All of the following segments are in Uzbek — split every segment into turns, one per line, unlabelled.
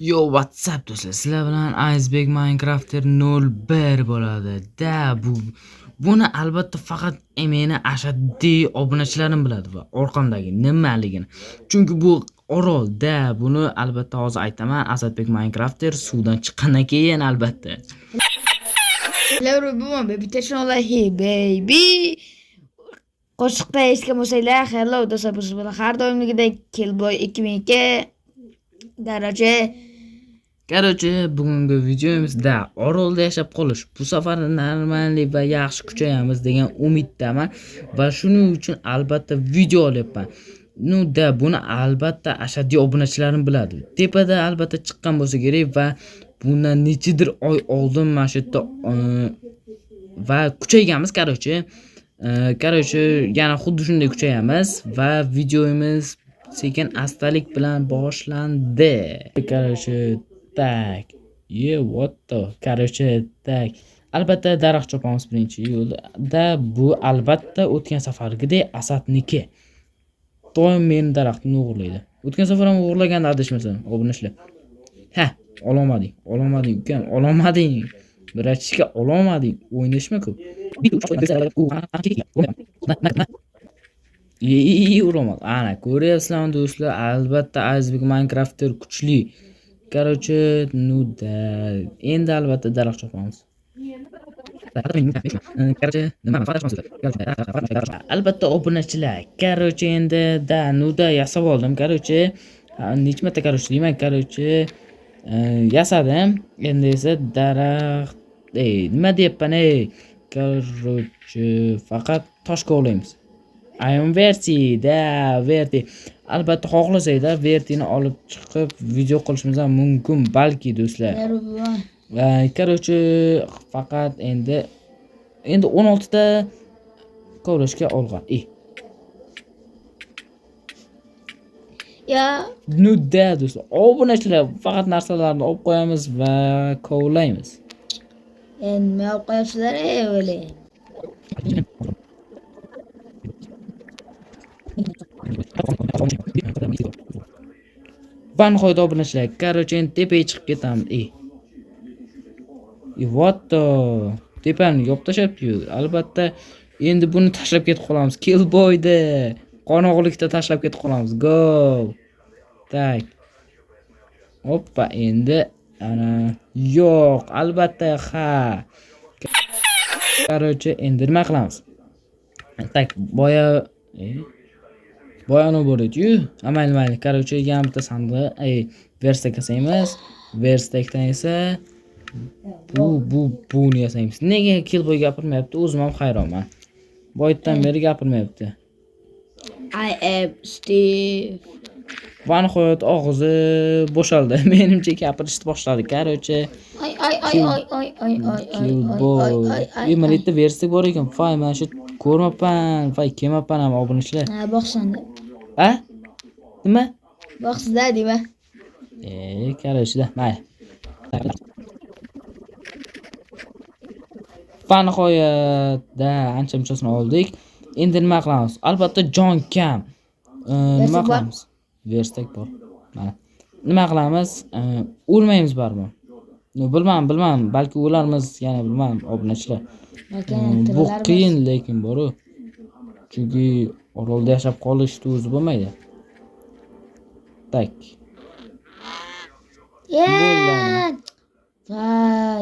Yo, WhatsApp do'stlar, sizlar bilan Iceberg Minecrafter 01 bo'ladi. Buni albatta faqat meni ashaddiy obunachilarim biladi va orqamdagi nimaligini. Chunki bu orolda buni albatta hozir aytaman. Iceberg Minecrafter suvdan chiqqandan keyin albatta.
Hello everyone, baby Teshola here, baby. Qo'shiqda eshitgan bo'lsanglar, hello do'stlar, biz bilan har doimgidek Killboy 2002
Короче, bugungi videomizda orolda yashab qolish. Bu safar normalniy va yaxshi kuchayamiz degan umiddaman va shuning uchun albatta video olyapman. Buni albatta ashaddiy obunachilarim biladi. Tepada albatta chiqqan bo'lsa kerak va bundan nechidir oy oldin mana shu yerda va kuchayganmiz. Короче, yana xuddi shunday kuchayamiz va videomiz sekin astalik bilan boshlandi. Tak. What the? Tak. Albatta daraxt chopamiz birinchi yo'lda. Bu albatta o'tgan safargidek Asadniki. Doim men daraxtni o'g'irlaydi. O'tgan safar ham o'g'irlaganda adashmasam, obunachilar. Ololmading, ukam, ololmading. Birachishga ololmading. O'ynashma ko'p. Urolmadi. Ana, ko'ryapsizlarmi do'stlar? Albatta Iceberg Minecrafter kuchli. Короче, endi albatta daraxt chopamiz. Albatta obunachilar. Короче, endi yasab oldim. Короче, necha marta deyman. Yasadim. Endi esa daraxt, nima deyapman, Короче, faqat tosh kovlaymiz. Verti. Albatta xohlasanglar Vertini olib chiqib video qilishimiz ham mumkin balki do'stlar. Короче, faqat endi 16 ta kovlashga olgan. Do'stlar, obunachilar faqat narsalarni olib qo'yamiz va kovlaymiz.
Endi nima olib qo'yapsizlar, o'yle.
Van qo'ydi obunachilar. Короче, endi tepaga chiqib ketamiz. What the? Tepani yopib tashlabdi-yu. Albatta endi buni tashlab ketib qolamiz. Killboy'da qonog'likda tashlab ketib qolamiz. Go. Tak. Hoppa, endi ana yo'q, albatta Короче, endi nima qilamiz? Tak, boyani bo'ladi-yu. Mayli. Короче, yana bitta sandiq, verstak yasaymiz. Verstakdan esa buni yasaymiz. Nega Killboy gapirmayapti? O'zim ham hayronman. Boydan beri gapirmayapti.
I am Steve.
Van qo'yat og'zi bo'shaldi. Menimcha gapirishni boshladi. Короче, Killboy. Mana yerda verstak bor ekan. Mana shu ko'rmapan, kelmapan ham obunachilar.
Boqsanda.
Nima?
Boqsizda deyma.
Короче, mayli. Nihoyatda ancha-munchasini oldik. Endi nima qilamiz? Albatta jon kam. Nima qilamiz? Verstak bor. Mana. Nima qilamiz? O'lmaymiz baribir. Bilmam, balki o'larmiz, yana bilmam, obunachilar. Bu qiyin lekin boru. Chunki orolda yashab qolish o'zi bo'lmaydi. Tak.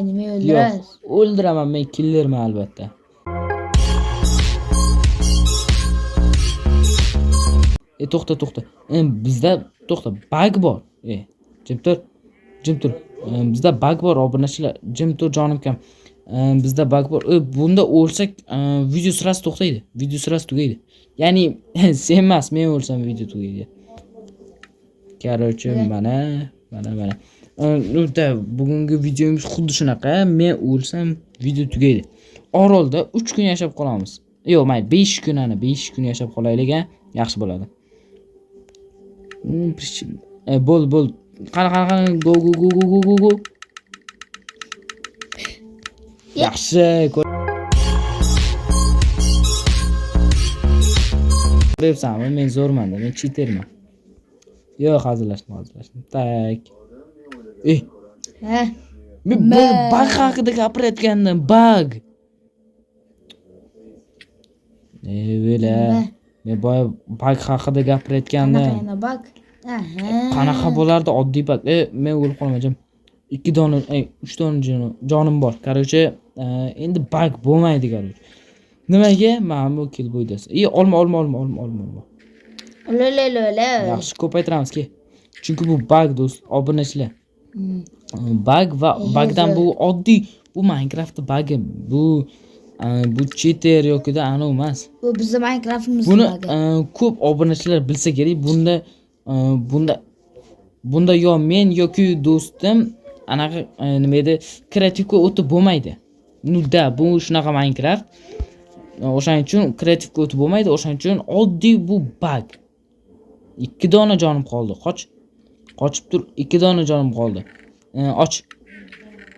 Nima o'ldirasiz?
O'ldiraman, men killerman albatta. To'xta. Bizda bug bor. Jim tur. Bizda bug bor obunachilar. Jim tur jonim kam. Bizda bug bor. Bunda o'lsak video sirasi to'xtaydi. Video sirasi tugaydi. Ya'ni sen emas, men o'lsam video tugaydi. Короче, mana. Bugungi videomiz xuddi shunaqa. Men o'lsam video tugaydi. Orolda 3 kun yashab qolamiz. Yo'q, mayli, 5 kun yashab qolaylik, yaxshi bo'ladi. Bo'l. Qara. Go. Yaxshi. Ko'ryapsanmi, men zo'rman, men cheaterman. Yo'q, hazillashdim. Tak.
Ha.
Men bug haqida gapirayotgandim, bug. Böyle. Men boya bug haqida gapirayotgandim.
Qanaqa bak? Aha.
Qanaqa bo'lardi oddiy bug? Men o'lib qolmajam. 2 dona, 3 dona jonim bor. Короче, endi bug bo'lmaydi, короче. Nimaga? Mana bu Killboy'das. Olma.
Lola.
Yaxshi, ko'paytiramiz ke. Chunki bu bug do'st, obunachilar. Bug va bugdan bu oddiy, bu Minecraft'da bug. Bu cheater yoki-da anav emas.
Bu bizning Minecraft'imiz
Buni
bagi.
ko'p obunachilar bilsa kerak. Bunda yo men yoki do'stim anaqa nima edi, kreativga o'tib bo'lmaydi. Nudda bu shunaqa Minecraft. O'shaning uchun kreativga o'tib bo'lmaydi. O'shaning uchun oddiy bu bug. 2 dona jonim qoldi. Qochib tur, 2 dona jonim qoldi.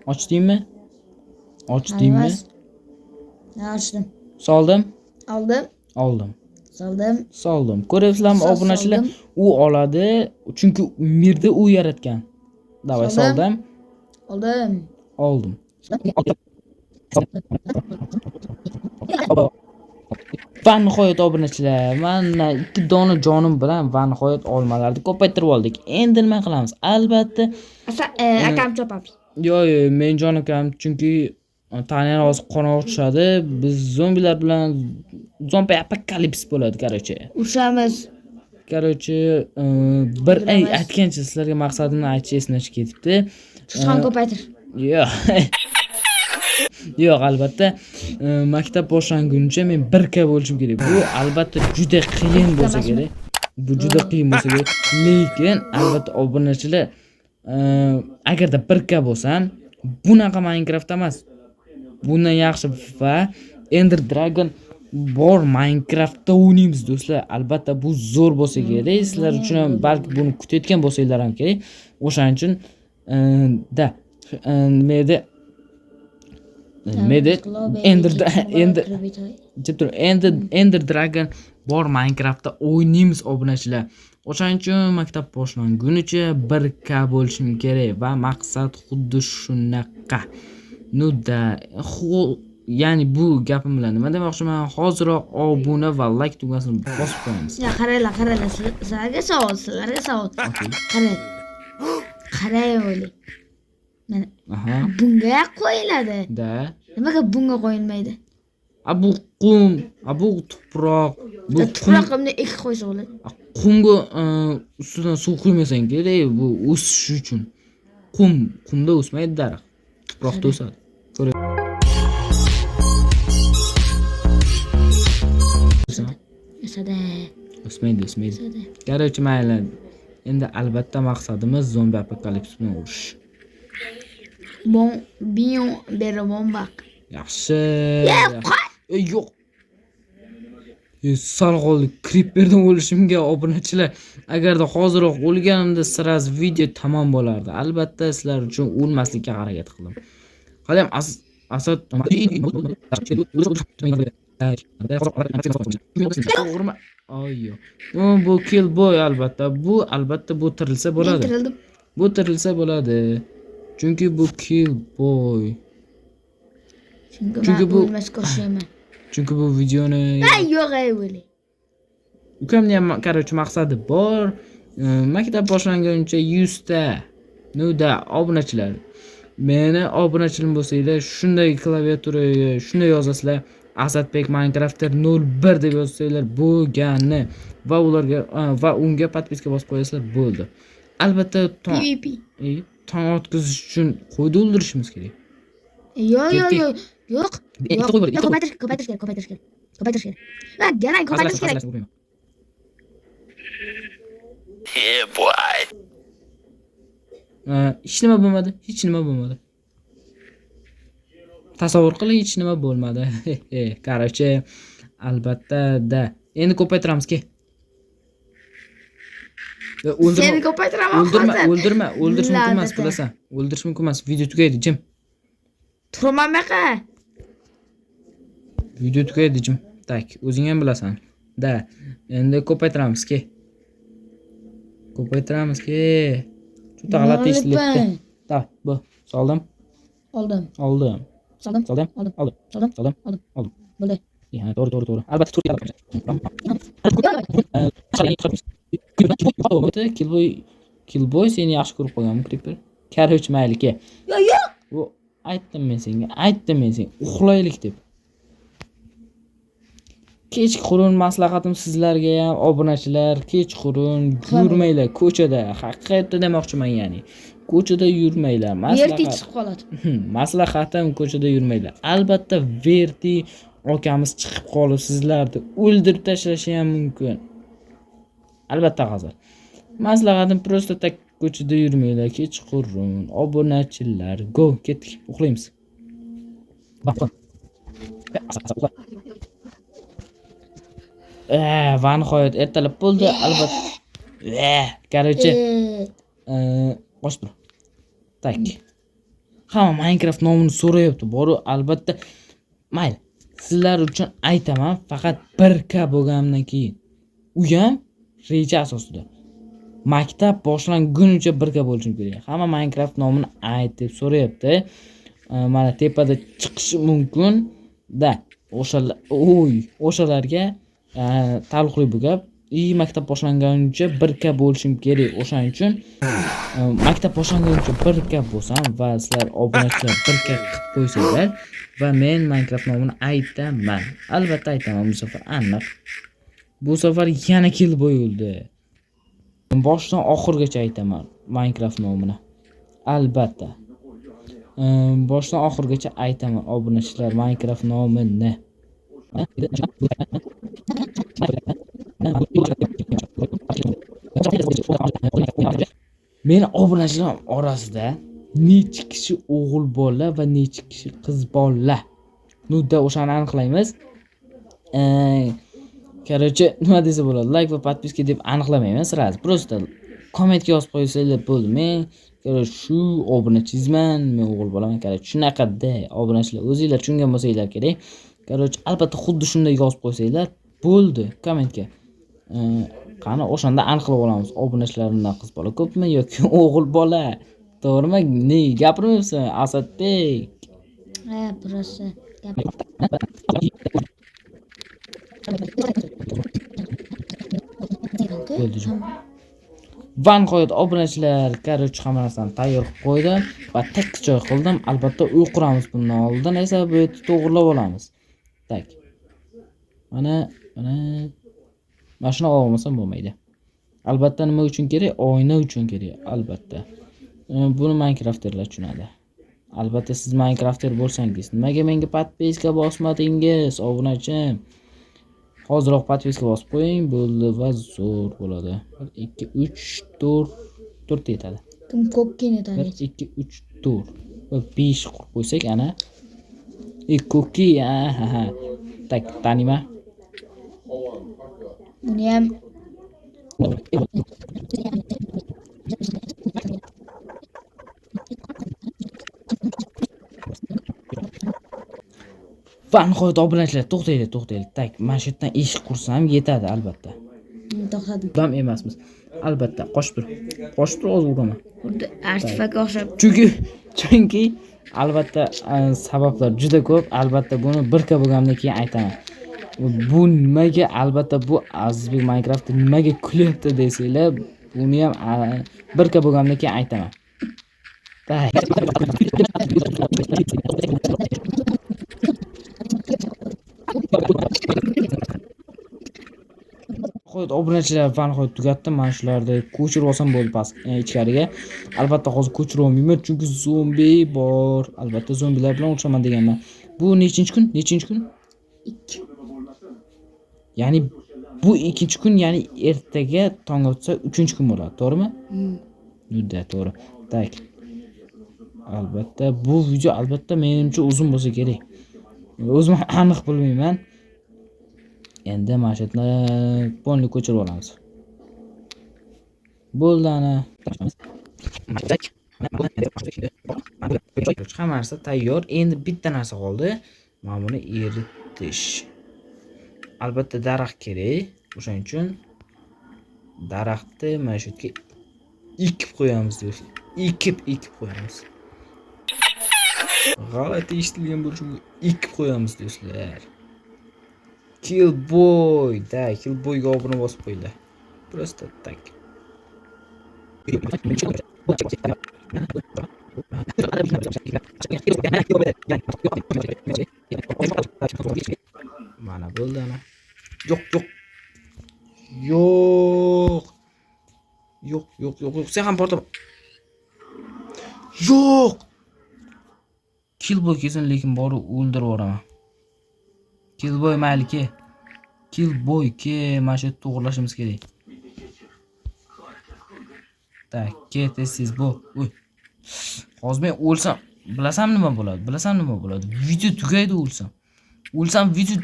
Och deymi?
Ochdim.
Soldim.
Oldim.
Soldim. Ko'ryapsizlarmi obunachilar? U oladi, chunki mirda u yaratgan. Davay soldim. Oldim. Va nihoyat obunachilar, mana 2 dona jonim bilan va nihoyat olmalarni ko'paytirib oldik. Endi nima qilamiz? Albatta,
Akam chopamiz.
yo'q, men jon akam, chunki tanani hozir qorong'i tushadi. Biz zombilar bilan zombi apokalips bo'ladi, короче.
Ushamiz.
Короче, bir aytgancha sizlarga maqsadimni aytish esimdan chiqib ketibdi.
Shundan ko'paytir.
Yo'q, albatta maktab boshlangunicha men 1K bo'lishim kerak. Bu albatta juda qiyin bo'lsa kerak. Lekin albatta obunachilar, agarda 1K bo'lsam, bunaqa Minecraft emas. Bundan yaxshi va Ender Dragon bor Minecraftda o'ynaymiz do'stlar. Albatta bu zo'r bo'lsa kerak. Sizlar uchun ham balki buni kutayotgan bo'lsanglar ham kerak. O'shaning uchun Ender Dragon bor Minecraftda o'ynaymiz obunachilar. O'shaning uchun maktab boshlangunicha 1K bo'lishim kerak va maqsad xuddi shunaqa. Ya'ni bu gapim bilan nima demoqchiman? Hoziroq obuna va like tugmasini bosib qo'yamiz.
Qaranglar, sizlarga savol. Qarang o'ylang. Mana bunga qo'yiladi. Nimaga bunga qo'yilmaydi?
Bu qum, bu tuproq. Bu
tuproqimni ekib qo'ysa bo'ladi.
Qumga ustidan suv quymasang kerak, bu o'sish uchun. Qumda o'smaydi daraxt. Tuproqda o'sadi. O'smaydi. Короче, mayli. Endi albatta maqsadimiz zombi apokalips bilan urush.
Bak.
Yaxshi. Yo'q. Sal qoldi. Creeperdan o'lishimga obunachilar. Agarda hoziroq o'lganimda siraz video tamom bo'lardi. Albatta sizlar uchun o'lmaslikka harakat qildim. Qalam asad bu Killboy albatta. Bu tirilsa bo'ladi. Bu tirilsa bo'ladi. Chunki bu Killboy. Chunki bu videoni
yo'q o'ylang.
Ukamning ham короче maqsadi bor. Maktab boshlangunicha 100 ta obunachilar. Meni obunachilim bo'lsanglar, shunday klaviaturaga shunday yozasizlar. Asadbek Minecrafter 01 deb yozsanglar bo'lgani va ularga va unga podpiska bosib qo'yasizlar, bo'ldi. Albatta tong otqizish uchun qo'yni o'ldirishimiz kerak.
Yo'q. Ko'paytirish kerak. Va garang ko'paytirish kerak.
Boy.
Hech nima bo'lmadi. Tasavvur qiling, hech nima bo'lmadi. Короче, albatta endi ko'paytiramiz ke.
Seni ko'paytiraman.
O'ldirma. O'ldirish mumkin emas, bilasan. O'ldirish mumkin emas. Video tugaydi, jim.
Turman baqa.
Video tugaydi, jim. Tak, o'zing ham bilasan. Endi ko'paytiramiz ke. Juda g'alati ishlayapti. Davay, bu. Soldim.
Oldim.
Oldim.
Soldim.
Soldim.
Oldim.
Oldim.
Soldim.
Soldim.
Oldim.
Oldim.
Bo'ldi.
Yani doğru. Albatta Turkiya Killboy seni yaxshi ko'rib qo'yganmi, Creeper? Короче, mayli ke.
Yo'q.
Bu aytdim men senga, uxlaylik deb. Kechqurun maslahatim sizlarga ham, obunachilar, kechqurun yurmanglar ko'chada. Haqiqatda demoqchiman, ya'ni. Ko'chada yurmanglar.
Verti chiqib qoladi.
Maslahatim ko'chada yurmanglar. Albatta Verti akamiz chiqib qolib sizlarni o'ldirib tashlashi ham mumkin. Albatta hozir. Maslahatim просто tak ko'chada yurmanglar, kechqurun. Obunachilar, go, ketdik, uxlaymiz. Baqon. Va nihoyat ertalab bo'ldi, albatta. Короче, qo'sh bir. Tak. Hamma Minecraft nomini so'rayapti. Boru albatta mayli. Sizlar uchun aytaman, faqat 1K bo'lgandan keyin. U ham reja asosida. Maktab boshlangunicha 1K bo'lishim kerak. Hamma Minecraft nomini ayt deb so'rayapti. Mana tepada chiqishi mumkin da. O'shalarga taalluqli bu gap. Maktab boshlanganicha 1K bo'lishim kerak. O'shaning uchun maktab boshlanganicha 1K bo'lsam va sizlar obunachilar 1K qilib qo'ysanglar va men Minecraft nomini aytaman. Albatta aytaman bu safar aniq. Bu safar yana kill bo'yildi. Boshdan oxirigacha aytaman Minecraft nomini. Albatta. Boshdan oxirigacha aytaman obunachilar Minecraft nomini. Meni obunachilar orasida necha kishi o'g'il bola va necha kishi qiz bola. Nutda o'shani aniqlaymiz. Короче, nima desa bo'ladi? Like va podpiska deb aniqlamayman sirasi. Просто kommentga yozib qo'ysanglar bo'ldi. Men shu obunachizman, men o'g'il bolaman. Короче, shunaqada obunachilar o'zingizlar tushungan bo'lsanglar kerak. Короче, albatta xuddi shunday yozib qo'ysanglar bo'ldi kommentga. Qani o'shanda aniqlab olamiz. Obunachilardan qiz bola ko'pmi yoki o'g'il bola? To'g'rimi? Ne gapirmayapsan, Asadbek?
Prosta gap.
Va nihoyat obunachilar, короче, hamma narsani tayyor qilib qo'ydim va tak joy qildim. Albatta uy quramiz bundan oldin esa bu yerni to'g'rilab olamiz. Tak. Mana mashina olmasam bo'lmaydi. Albatta nima uchun kerak? Oyna uchun kerak, albatta. Buni Minecrafterlar tushunadi. Albatta siz Minecrafter bo'lsangiz, nimaga menga podpiska bosmadingiz, obunachim? Hozirroq podpiska bosib qo'ying, bo'ldi va zo'r bo'ladi. 1 2 3 4 yetadi.
Kim ko'kkin yetadi?
1 2 3 4 va 5 qilib qo'ysak ana. Ko'kki, ha. Tak, tanima.
Buni ham
Va nihoyat obunachilar, to'xtaylik. Tak, mana shu yerdan eshik qursam yetadi albatta.
to'xtadim.
Dam emasmiz. Albatta, qo'shib tur o'z uraman.
Xuddi artifak o'xshab.
Chunki albatta sabablar juda ko'p. Albatta buni 1K bo'lgandan keyin aytaman. Bu nimaga albatta bu Azizbek Minecraft nimaga kulyapti desanglar, buni ham 1K bo'lgandan keyin aytaman. Qo'yib obunachilar va nihoyat tugatdim. Mana shularni ko'chirib olsam bo'ldi past ichkariga. Albatta hozir ko'chirib olmayman chunki zombi bor. Albatta zombilar bilan o'xshaman deganman. Bu nechinchi kun?
2.
Ya'ni bu 2-kun, ya'ni ertaga tong otsa 3-kun bo'ladi, to'g'rimi? Nudda, to'g'ri. Tak. Albatta bu video albatta menimcha uzun bo'lsa kerak. O'zim aniq bilmayman. Endi mana shu yerni polni ko'chirib olamiz. Bo'ldi ana. Hamma narsa tayyor. Endi bitta narsa qoldi. Mana buni eritish. Albatta daraxt kerak. O'shaning uchun daraxtni mana shu yerga ekib qo'yamiz do'stlar. ekib qo'yamiz. G'alati eshitilgan bo'lishi mumkin. Ekib qo'yamiz do'stlar. Killboy, da, Killboyga obuna bosib qo'yinglar. Просто так. Mana bo'ldi ana. Yo'q. Sen ham portama. Yo'q. Killboy kelsin, lekin borib o'ldirib yuboraman. Killboy mayli ke. Killboy ke, mana shu to'g'rilashimiz kerak. Tak, ketesiz bu. Uy. Hozir men o'lsam, bilasam nima bo'ladi? Video tugaydi o'lsam. Video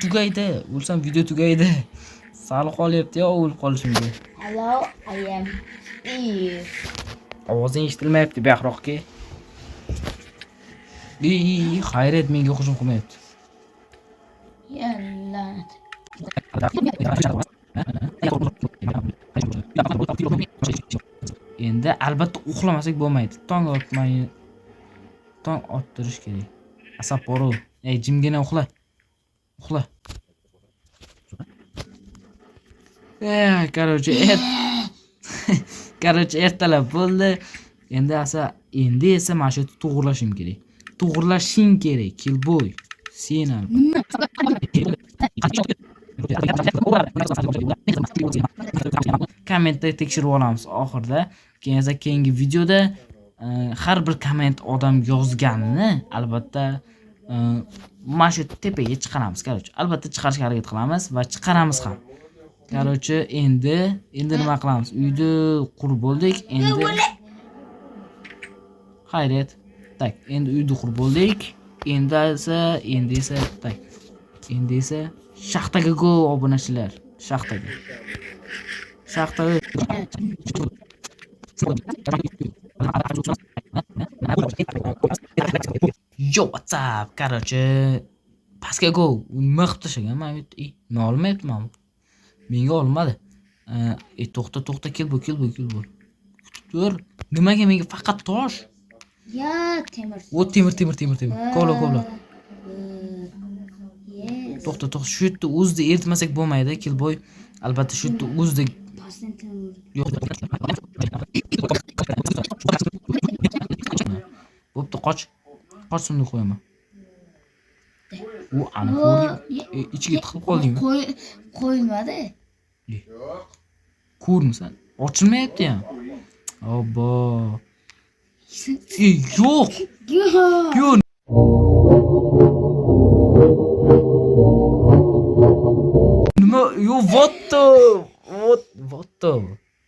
tugaydi. Sal qolyapti-ya, o'lib qolishimga.
Hello, I am Steve.
Ovozing eshitilmayapti, bayroqqa. Xayrat, menga hujum qilmayapti.
Yalla.
Endi albatta uxlamasak bo'lmaydi. Tong ottirish kerak. Asab boru. Ey, jimgina uxla. Короче, ertalab bo'ldi. Endi esa mana shu to'g'rilashim kerak. To'g'rilashing kerak, Killboy. Sen ham. Kommentda tekshirib olamiz oxirida. Keyin esa keyingi videoda har bir komment odam yozganini albatta mana shu tepaga chiqaramiz. Короче, albatta chiqarishga harakat qilamiz va chiqaramiz ham. Короче, endi nima qilamiz? Uyni qurib bo'ldik. Xayrat. Tak, endi uyni qurib bo'ldik. Endi esa shaxtaga go obunachilar. Shaxtaga. Yo, what's up? Короче, pastga go. Nima qilib tashlagan? Men nima olmayapman. Menga olmadi. To'xta, Killboy. Tur. Nimaga menga faqat tosh?
Ya, temir.
O temir. Kovla.
Yes.
To'xta. Shu yerda o'zida eritmasak bo'lmaydi, Killboy. Albatta shu yerda o'zida yo'q. Bo'pti, qoch. Qochsimni qo'yaman. U ana ko'rding. Ichiga tiqib qoldingmi?
Qo'yilmadi.
Ko'rmisan? Ochilmayapti ham. Obbo. Yo'q. Nima? Yo,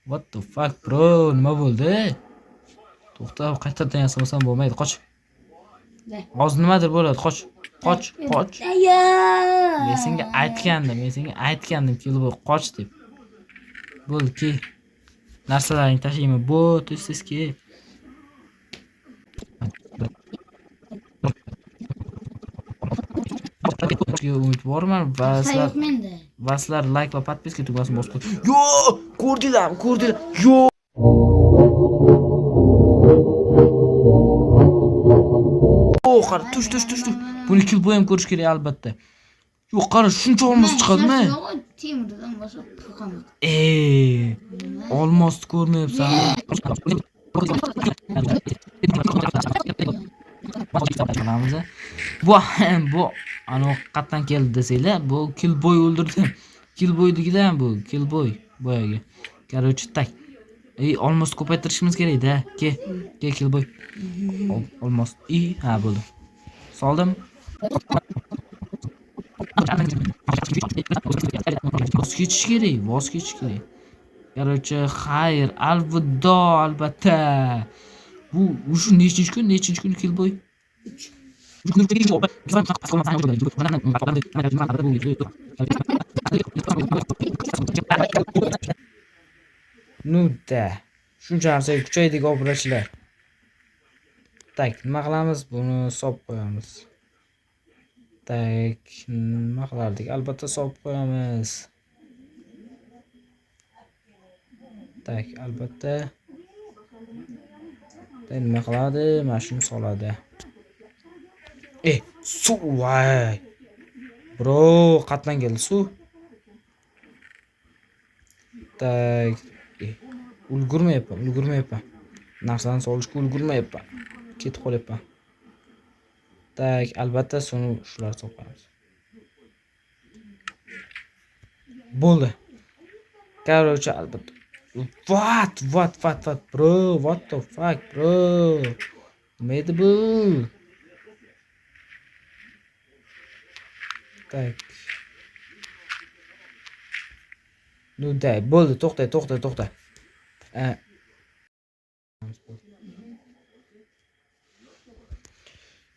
what the fuck, bro? Nima bo'ldi? To'xta, qaytadan yasamasam bo'lmaydi. Qoch. Hozir nimadir bo'ladi. Qoch. Men senga aytgandim, Killboy qoch deb. Bo'ldi, ke. Narsalaringni tashlayman. Tezki. Umid borman va sizlar like va podpiska tugmasini bosib qo'ying. Yo, ko'rdinglar. Yo. Qara, tush. Buni Killboy ham ko'rish kerak albatta. Yo'q, qara, shuncha olmos chiqadimi?
Temirdan boshqa qo'qamoq.
Olmosni ko'rmayapsan. Bu ana qatdan keldi desanglar, bu Killboy o'ldirdi. Killboynikidan bu, Killboy boyaga. Короче, tak. Olmos ko'paytirishimiz kerak-da. Ke, Killboy. Olmos. Ha, bo'ldi. Soldim. Voz kechish kerak. Короче, xayr, alvido albatta. Bu shu nechinchi kun Killboy? 3. Nuda. Shuncha narsa kuchaydik obrachilar. Tak, nima qilamiz? Buni solib qo'yamiz. Tak, nima qilardik? Albatta solib qo'yamiz. Tak, albatta. Nima qiladi? Mana shuni soladi. Suv voy. Bro, qatdan keldi suv. Tak. Ulgurmayapman. Narsani solishga ulgurmayapman. Ketib qolyapman. Tak, albatta suvni shular soqamiz. Bo'ldi. Короче, albatta. What, bro? What the fuck, bro? Nima edi bu? Tak. Bo'ldi, to'xta.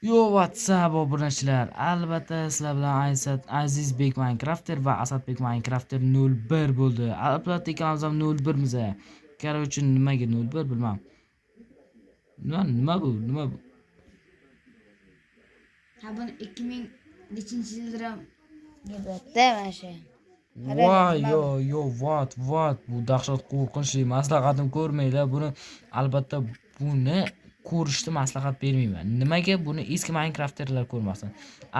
Yo, WhatsApp obunachilar. Albatta sizlar bilan Azizbek Minecrafter va Asadbek Minecrafter 01 bo'ldi. Albatta ikkalamiz ham 01 miz. Короче, nimaga 01 bilmam. Nima bu?
Ha buni 2000 nechinchi yilda gapda mana shu.
Voy, yo, what? Bu dahshat qo'rqinchli. Maslahatim ko'rmanglar. Buni albatta buni ko'rishni maslahat bermayman. Nimaga? Buni eski Minecrafterlar ko'rmasin.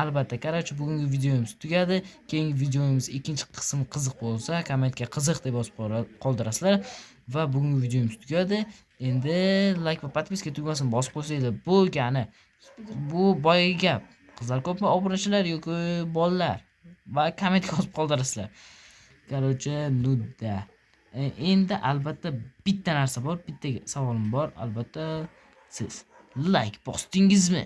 Albatta, qarorchi bugungi videomiz tugadi. Keyingi videomiz ikkinchi qismi qiziq bo'lsa, kommentga qiziq deb yozib qoldirasizlar va bugungi videomiz tugadi. Endi like va podpiska tugmasini bosib qo'ysanglar bo'lgani. Bu boyagi gap. Qizlar ko'pmi obunachilar yoki bolalar? Va kommentga yozib qoldirasizlar. Qarorchi nudda. Endi albatta bitta narsa bor, bitta savolim bor. Albatta siz like bosdingizmi?